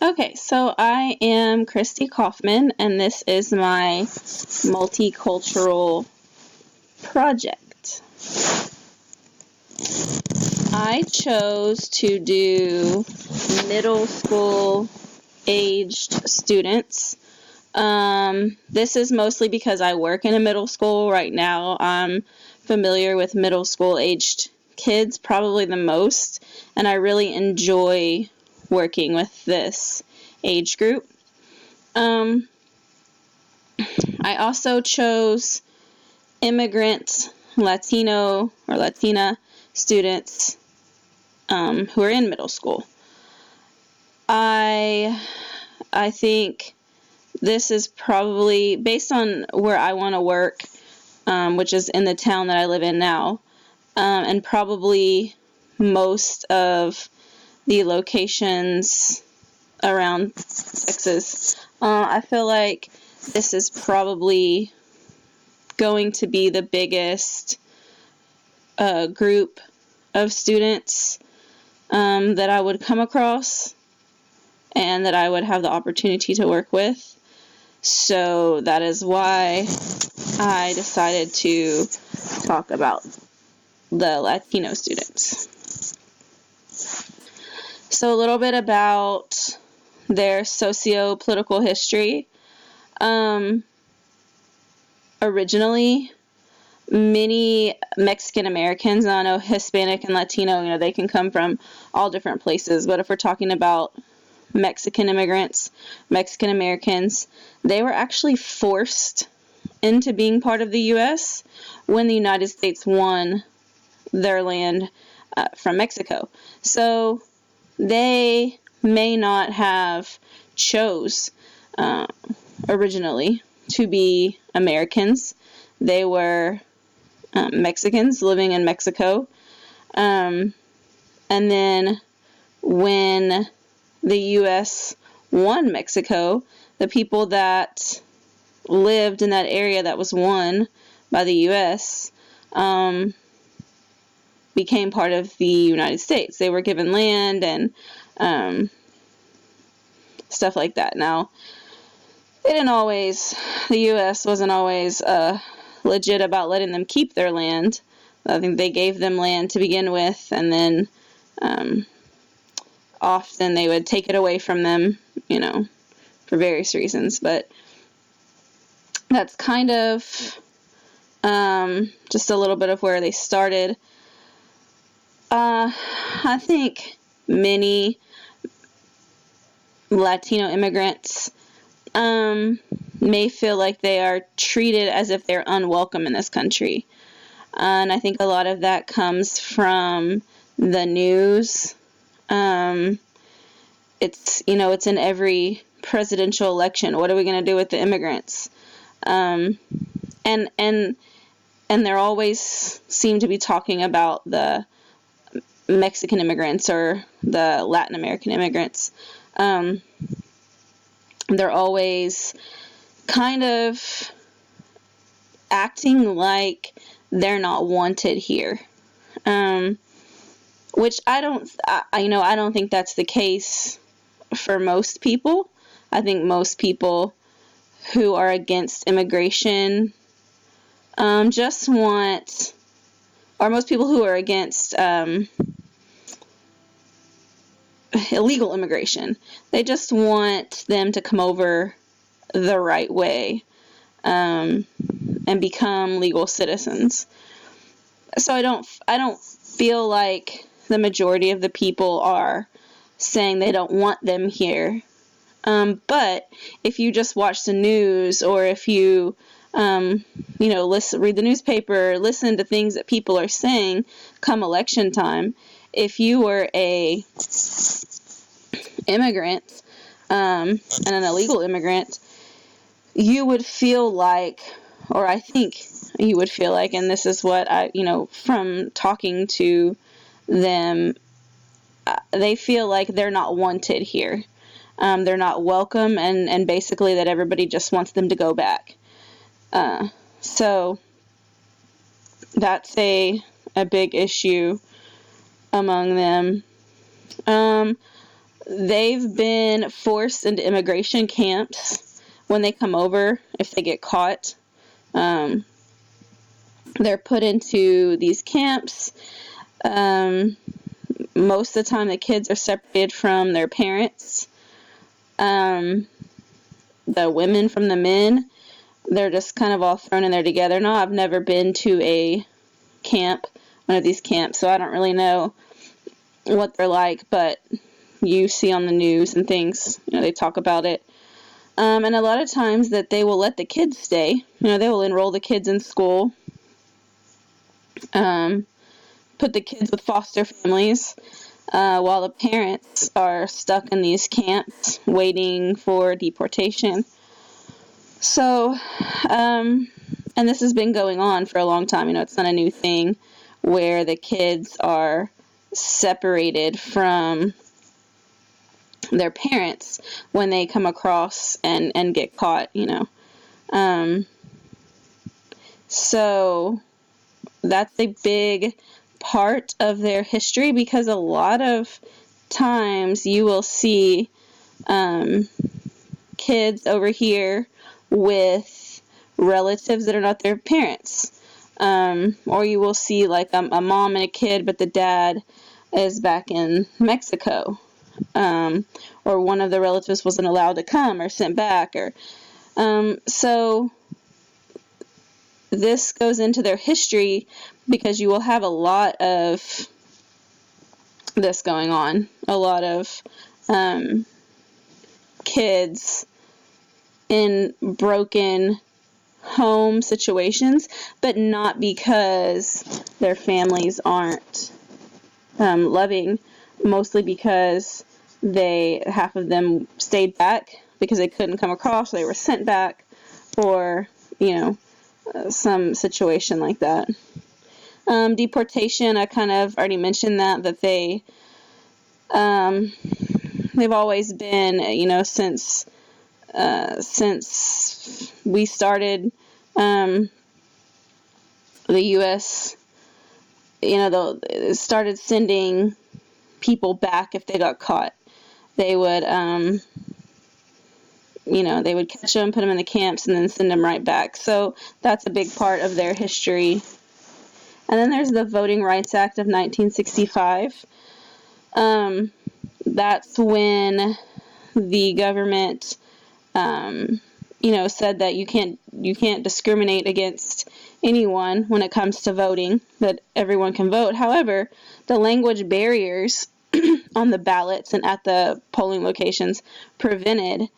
Okay, so I am Christy Kaufman, and this is my Multicultural Project. I chose to do middle school aged students. This is mostly because I work in a middle school right now. I'm familiar with middle school aged kids probably the most, and I really enjoy working with this age group. I also chose immigrant Latino or Latina students who are in middle school. I think this is probably based on where I want to work, which is in the town that I live in now, and probably most of the locations around Texas. I feel like this is probably going to be the biggest group of students that I would come across and that I would have the opportunity to work with. So that is why I decided to talk about the Latino students. So a little bit about their socio-political history. Originally, many Mexican Americans, and I know Hispanic and Latino, they can come from all different places, but if we're talking about Mexican immigrants, Mexican Americans, they were actually forced into being part of the U.S. when the United States won their land from Mexico. So they may not have chose originally to be Americans. They were Mexicans living in Mexico. And then when the U.S. won Mexico, the people that lived in that area that was won by the U.S. Became part of the United States. They were given land and stuff like that. Now, the U.S. wasn't always legit about letting them keep their land. I think they gave them land to begin with, and then often they would take it away from them, for various reasons. But that's kind of just a little bit of where they started. I think many Latino immigrants may feel like they are treated as if they're unwelcome in this country. And I think a lot of that comes from the news. It's in every presidential election. What are we going to do with the immigrants? And there always seem to be talking about the Mexican immigrants or the Latin American immigrants. They're always kind of acting like they're not wanted here, which I don't think that's the case for most people. I think most people who are against immigration most people who are against illegal immigration, they just want them to come over the right way and become legal citizens. So I don't feel like the majority of the people are saying they don't want them here. But if you just watch the news, or if you read the newspaper, listen to things that people are saying come election time, if you were a immigrant and an illegal immigrant, you would feel like, or I think you would feel like, and this is what from talking to them, they feel like they're not wanted here. They're not welcome, and basically that everybody just wants them to go back. So that's a big issue among them. they've been forced into immigration camps when they come over, if they get caught. They're put into these camps. Most of the time the kids are separated from their parents. The women from the men, they're just kind of all thrown in there together. Now, I've never been to a camp, one of these camps, so I don't really know what they're like, but you see on the news and things, they talk about it. And a lot of times that they will let the kids stay. They will enroll the kids in school, put the kids with foster families, while the parents are stuck in these camps waiting for deportation. So, and this has been going on for a long time. It's not a new thing where the kids are separated from their parents when they come across and get caught, So that's a big part of their history, because a lot of times you will see kids over here with relatives that are not their parents. Or you will see like a mom and a kid, but the dad is back in Mexico. Or one of the relatives wasn't allowed to come or sent back. So this goes into their history, because you will have a lot of this going on. A lot of kids in broken home situations, but not because their families aren't loving, mostly because half of them stayed back because they couldn't come across, they were sent back, or some situation like that. Deportation, I kind of already mentioned that they've always been, since we started the U.S., they started sending people back if they got caught. They would, they would catch them, put them in the camps, and then send them right back. So that's a big part of their history. And then there's the Voting Rights Act of 1965. That's when the government, said that you can't discriminate against anyone when it comes to voting, that everyone can vote. However, the language barriers on the ballots and at the polling locations prevented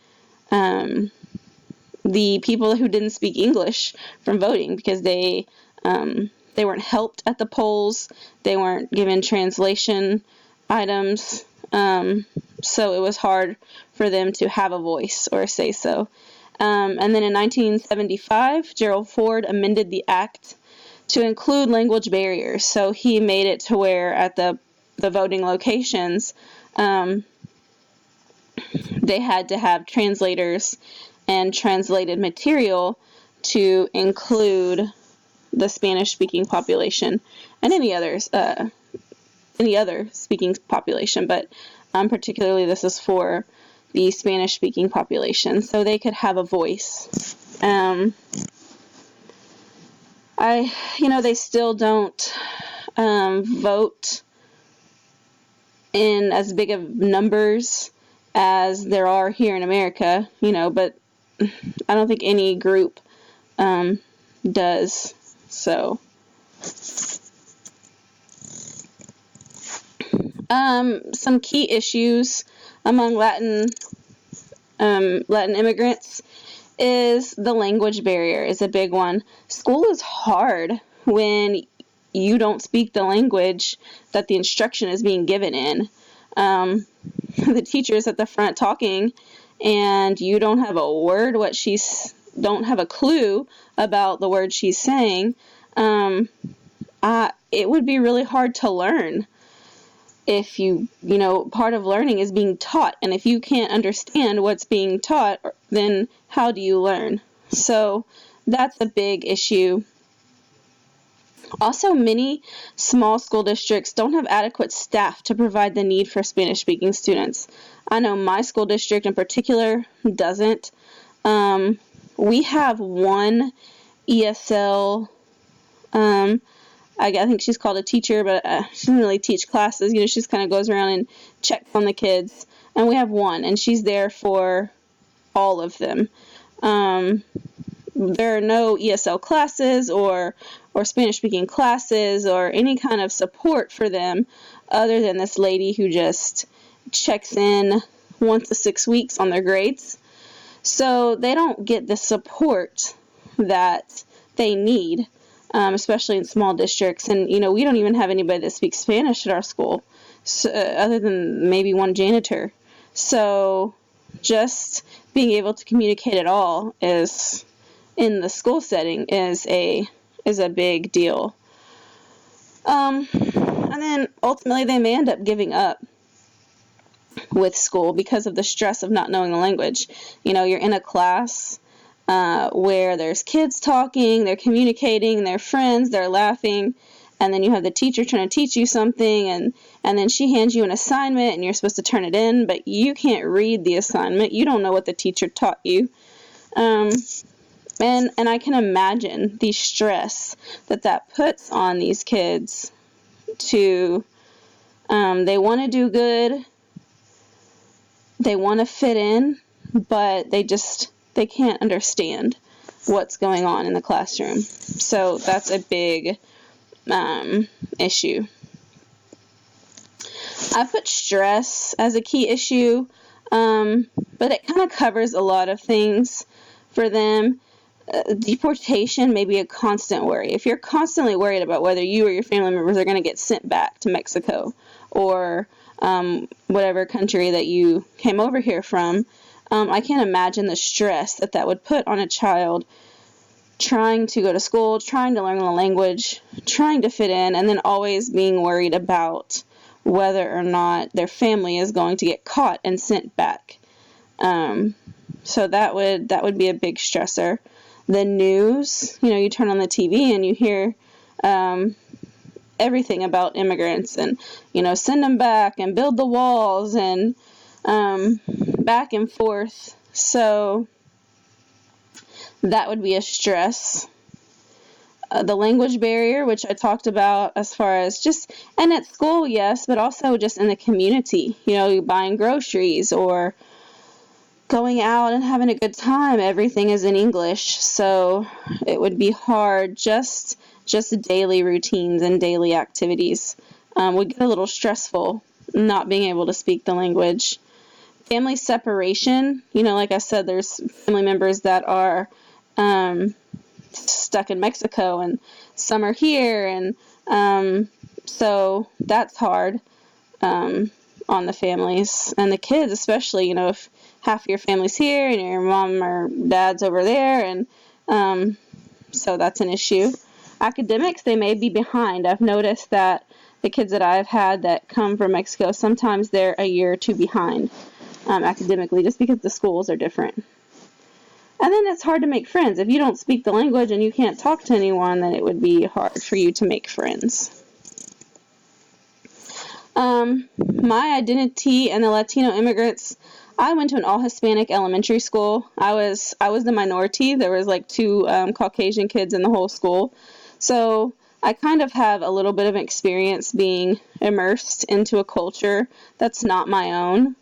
the people who didn't speak English from voting, because they weren't helped at the polls, they weren't given translation items, so it was hard for them to have a voice or say so. And then in 1975, Gerald Ford amended the act to include language barriers. So he made it to where at the voting locations, they had to have translators and translated material to include the Spanish-speaking population and any other speaking population, but particularly this is for the Spanish-speaking population, so they could have a voice. They still don't vote in as big of numbers as there are here in America, but I don't think any group does. So, some key issues among Latin immigrants is the language barrier is a big one. School is hard when you don't speak the language that the instruction is being given in. The teacher's at the front talking, and you don't have a word don't have a clue about the word she's saying. It would be really hard to learn if part of learning is being taught, and if you can't understand what's being taught, then how do you learn? So that's a big issue. Also, many small school districts don't have adequate staff to provide the need for Spanish-speaking students. I know my school district in particular doesn't. We have one ESL, I think she's called a teacher, but she doesn't really teach classes. She just kind of goes around and checks on the kids. And we have one, and she's there for all of them. There are no ESL classes or Spanish-speaking classes or any kind of support for them other than this lady who just checks in once a 6 weeks on their grades. So they don't get the support that they need, especially in small districts. And, we don't even have anybody that speaks Spanish at our school, so, other than maybe one janitor. So just being able to communicate at all is, in the school setting, is a big deal. And then ultimately they may end up giving up with school because of the stress of not knowing the language. You're in a class where there's kids talking, they're communicating, they're friends, they're laughing, and then you have the teacher trying to teach you something, and then she hands you an assignment and you're supposed to turn it in, but you can't read the assignment. You don't know what the teacher taught you. And I can imagine the stress that puts on these kids to, they want to do good, they want to fit in, but they can't understand what's going on in the classroom. So that's a big issue. I put stress as a key issue, but it kind of covers a lot of things for them. Deportation may be a constant worry. If you're constantly worried about whether you or your family members are going to get sent back to Mexico or whatever country that you came over here from, I can't imagine the stress that would put on a child trying to go to school, trying to learn the language, trying to fit in, and then always being worried about whether or not their family is going to get caught and sent back. So that would be a big stressor. The news, you turn on the TV and you hear everything about immigrants and, send them back and build the walls and back and forth. So that would be a stress. The language barrier, which I talked about as far as just, and at school, yes, but also just in the community, buying groceries or going out and having a good time. Everything is in English, so it would be hard. Just daily routines and daily activities would get a little stressful, not being able to speak the language. Family separation, like I said, there's family members that are stuck in Mexico and some are here, and so that's hard on the families and the kids, especially, if half of your family's here and your mom or dad's over there, and so that's an issue. Academics, they may be behind. I've noticed that the kids that I've had that come from Mexico, sometimes they're a year or two behind academically, just because the schools are different. And then it's hard to make friends. If you don't speak the language and you can't talk to anyone, then it would be hard for you to make friends. My identity and the Latino immigrants, I went to an all-Hispanic elementary school. I was the minority. There was like 2 Caucasian kids in the whole school. So I kind of have a little bit of experience being immersed into a culture that's not my own.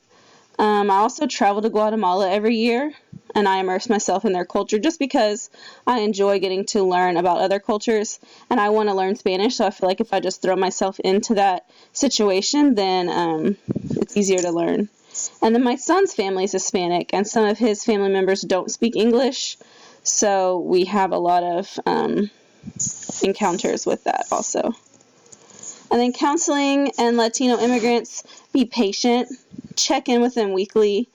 I also travel to Guatemala every year, and I immerse myself in their culture just because I enjoy getting to learn about other cultures, and I want to learn Spanish, so I feel like if I just throw myself into that situation, then it's easier to learn. And then my son's family is Hispanic, and some of his family members don't speak English, so we have a lot of encounters with that also. And then counseling and Latino immigrants, be patient, check in with them weekly,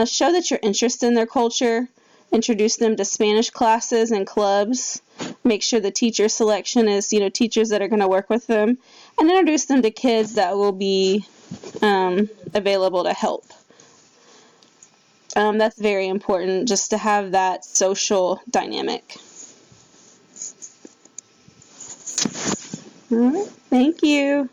show that you're interested in their culture, introduce them to Spanish classes and clubs, make sure the teacher selection is, teachers that are going to work with them, and introduce them to kids that will be available to help. That's very important, just to have that social dynamic. All right, thank you.